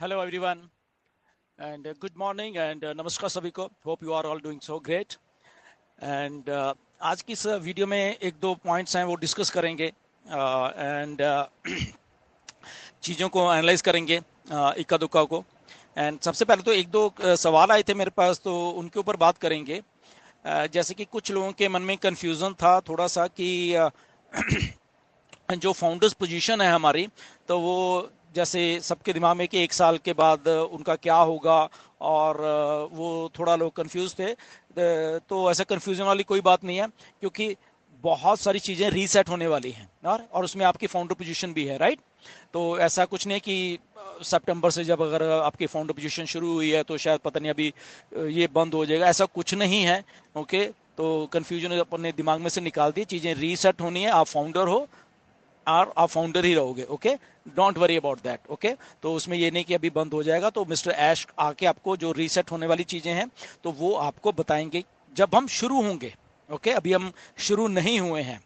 Hello everyone and good morning and नमस्कार सभी को. Hope you are all doing so great. And आज की इस वीडियो में एक दो पॉइंट्स हैं वो डिस्कस करेंगे एंड चीज़ों को एनालाइज करेंगे इक्का दुक्का को. एंड सबसे पहले तो एक दो सवाल आए थे मेरे पास तो उनके ऊपर बात करेंगे. जैसे कि कुछ लोगों के मन में कंफ्यूजन था थोड़ा सा कि जो फाउंडर्स पोजीशन है हमारी तो वो जैसे सबके दिमाग में कि एक साल के बाद उनका क्या होगा और वो थोड़ा लोग कंफ्यूज थे. तो ऐसा कंफ्यूजन वाली कोई बात नहीं है क्योंकि बहुत सारी चीज़ें रीसेट होने वाली हैं और उसमें आपकी फाउंडर पोजीशन भी है, राइट. तो ऐसा कुछ नहीं कि सितंबर से जब अगर आपकी फाउंडर पोजीशन शुरू हुई है तो शायद पता नहीं अभी ये बंद हो जाएगा, ऐसा कुछ नहीं है. ओके, तो कंफ्यूजन अपने दिमाग में से निकाल दिए, चीज़ें रीसेट होनी है. आप फाउंडर हो और आप फाउंडर ही रहोगे. Okay, don't worry about that. Okay, तो उसमें ये नहीं कि अभी बंद हो जाएगा. तो मिस्टर ऐश आके आपको जो रीसेट होने वाली चीजें हैं तो वो आपको बताएंगे जब हम शुरू होंगे. ओके, अभी हम शुरू नहीं हुए हैं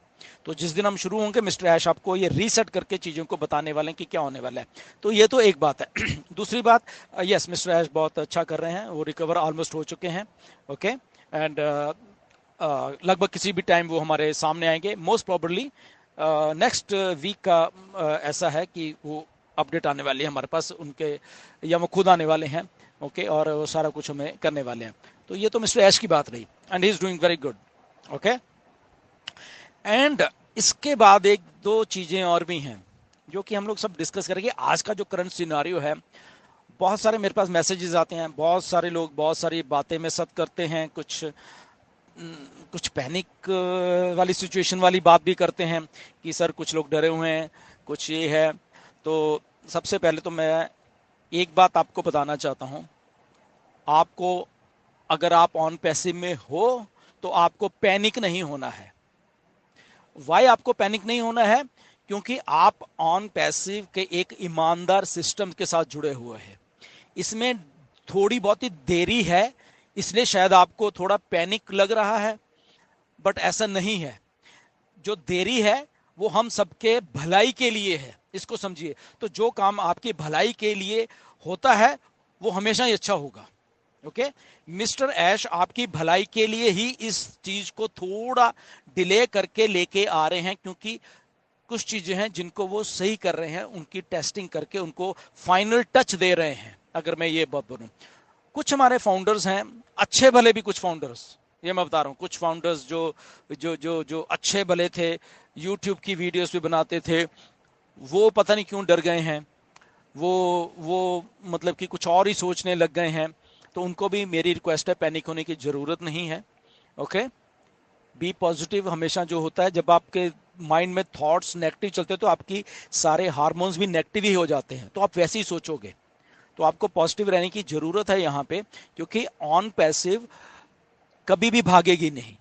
तो जिस दिन हम शुरू होंगे मिस्टर ऐश आपको ये रीसेट करके चीजों को बताने वाले हैं कि क्या होने वाला है. तो ये तो एक बात है. दूसरी बात, यस मिस्टर ऐश बहुत अच्छा कर रहे हैं, वो रिकवर ऑलमोस्ट हो चुके हैं. ओके, एंड लगभग किसी भी टाइम वो हमारे सामने आएंगे. मोस्ट प्रॉबली नेक्स्ट वीक का ऐसा है कि वो अपडेट आने वाली है हमारे पास उनके, या वो खुद आने वाले हैं. ओके, और वो सारा कुछ हमें करने वाले हैं. तो ये तो मिस्टर ऐश की बात रही and he is doing very good. Okay, and इसके बाद एक दो चीजें और भी हैं जो कि हम लोग सब डिस्कस करेंगे. आज का जो करंट सिनारियो है, बहुत सारे मेरे पास मैसेजेस आते हैं, बहुत सारे लोग बहुत सारी बातें में सत करते हैं, कुछ पैनिक वाली सिचुएशन वाली बात भी करते हैं कि सर कुछ लोग डरे हुए हैं, कुछ ये है. तो सबसे पहले तो मैं एक बात आपको बताना चाहता हूं. आपको, अगर आप ऑन पैसिव में हो तो आपको पैनिक नहीं होना है. वाई आपको पैनिक नहीं होना है? क्योंकि आप ऑन पैसिव के एक ईमानदार सिस्टम के साथ जुड़े हुए हैं. इसमें थोड़ी बहुत ही देरी है इसलिए शायद आपको थोड़ा पैनिक लग रहा है, बट ऐसा नहीं है. जो देरी है वो हम सबके भलाई के लिए है, इसको समझिए. तो जो काम आपकी भलाई के लिए होता है वो हमेशा ही अच्छा होगा. ओके, मिस्टर ऐश आपकी भलाई के लिए ही इस चीज को थोड़ा डिले करके लेके आ रहे हैं क्योंकि कुछ चीजें हैं जिनको वो सही कर रहे हैं, उनकी टेस्टिंग करके उनको फाइनल टच दे रहे हैं. अगर मैं ये बात बोलूं, कुछ हमारे फाउंडर्स हैं अच्छे भले भी, कुछ फाउंडर्स, ये मैं बता रहा हूँ, कुछ फाउंडर्स जो जो जो जो अच्छे भले थे, यूट्यूब की वीडियोस भी बनाते थे, वो पता नहीं क्यों डर गए हैं. वो मतलब कि कुछ और ही सोचने लग गए हैं. तो उनको भी मेरी रिक्वेस्ट है, पैनिक होने की जरूरत नहीं है. Okay, be positive. हमेशा जो होता है जब आपके माइंड में थॉट्स नेगेटिव चलते हैं तो आपकी सारे हार्मोन्स भी नेगेटिव ही हो जाते हैं, तो आप वैसे ही सोचोगे. तो आपको पॉजिटिव रहने की जरूरत है यहाँ पे, क्योंकि ऑन पैसिव कभी भी भागेगी नहीं.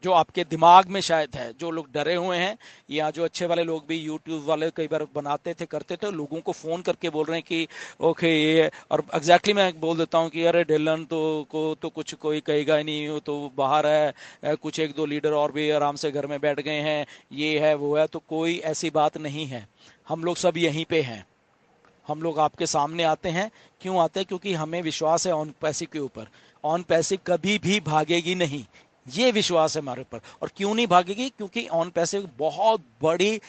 जो आपके दिमाग में शायद है, जो लोग डरे हुए हैं, या जो अच्छे वाले लोग भी, यूट्यूब वाले कई बार बनाते थे करते थे, लोगों को फोन करके बोल रहे हैं कि ओके ये, और एग्जैक्टली मैं बोल देता हूँ कि अरे डिलन तो को तो कुछ कोई कहेगा ही नहीं, वो तो बाहर है, कुछ एक दो लीडर और भी आराम से घर में बैठ गए हैं, ये है वो है. तो कोई ऐसी बात नहीं है, हम लोग सब यहीं पे हैं. हम लोग आपके सामने आते हैं, क्यों आते हैं? क्योंकि हमें विश्वास है ऑन पैसिव के ऊपर. ऑन पैसिव कभी भी भागेगी नहीं, ये विश्वास है हमारे ऊपर. और क्यों नहीं भागेगी? क्योंकि ऑन पैसिव बहुत बड़ी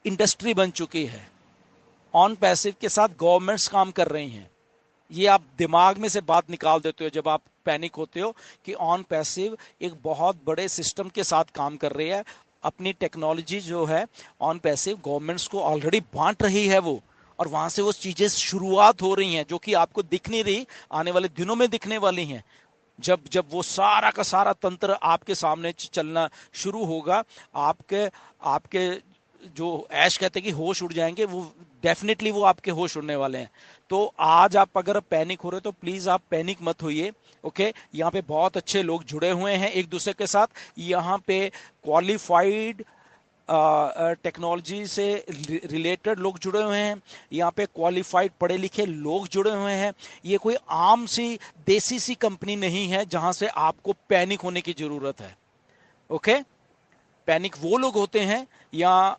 इंडस्ट्री बन चुकी है. ऑन पैसिव के साथ गवर्नमेंट्स काम कर रही हैं. ये आप दिमाग में से बात निकाल देते हो जब आप पैनिक होते हो कि ऑन पैसिव एक बहुत बड़े सिस्टम के साथ काम कर रही है. अपनी टेक्नोलॉजी जो है ऑन पैसिव गवर्नमेंट्स को ऑलरेडी बांट रही है वो, और वहां से वो चीजें शुरुआत हो रही हैं जो कि आपको दिख नहीं रही, आने वाले दिनों में दिखने वाली हैं. जब जब वो सारा का सारा तंत्र आपके सामने चलना शुरू होगा, आपके आपके जो ऐश कहते हैं कि होश उड़ जाएंगे, वो डेफिनेटली वो आपके होश उड़ने वाले हैं. तो आज आप अगर पैनिक हो रहे हो तो प्लीज आप पैनिक मत होइए. ओके, यहाँ पे बहुत अच्छे लोग जुड़े हुए हैं एक दूसरे के साथ. यहाँ पे क्वालिफाइड टेक्नोलॉजी से रिलेटेड लोग जुड़े हुए हैं, यहाँ पे क्वालिफाइड पढ़े लिखे लोग जुड़े हुए हैं. ये कोई आम सी देसी सी कंपनी नहीं है जहां से आपको पैनिक होने की जरूरत है. ओके, पैनिक वो लोग होते हैं या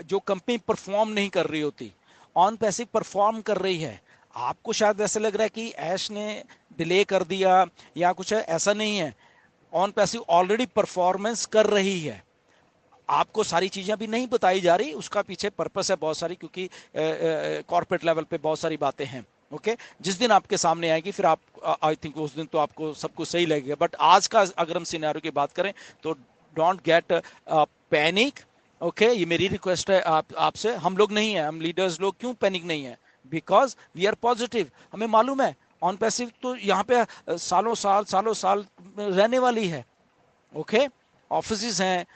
जो कंपनी परफॉर्म नहीं कर रही होती. ऑन पैसिव परफॉर्म कर रही है. आपको शायद ऐसे लग रहा है कि ऐश ने डिले कर दिया या कुछ है, ऐसा नहीं है। ऑन पैसिव ऑलरेडी परफॉर्मेंस कर रही है, आपको सारी चीजें अभी नहीं बताई जा रही, उसका पीछे पर्पस है बहुत सारी, क्योंकि कॉर्पोरेट लेवल पे बहुत सारी बातें हैं। ओके, जिस दिन आपके सामने आएगी फिर आप, आई थिंक उस दिन तो आपको सब कुछ सही लगेगा। बट आज का अगर हम सिनेरियो की बात करें तो डोंट गेट पैनिक। ओके, ये मेरी रिक्वेस्ट है आपसे। हम लोग नहीं है, हम लीडर्स लोग क्यों पैनिक नहीं है, बिकॉज वी आर पॉजिटिव। हमें मालूम है ऑन पैसिव तो यहाँ पे सालों साल रहने वाली है। ओके, ऑफिस हैं,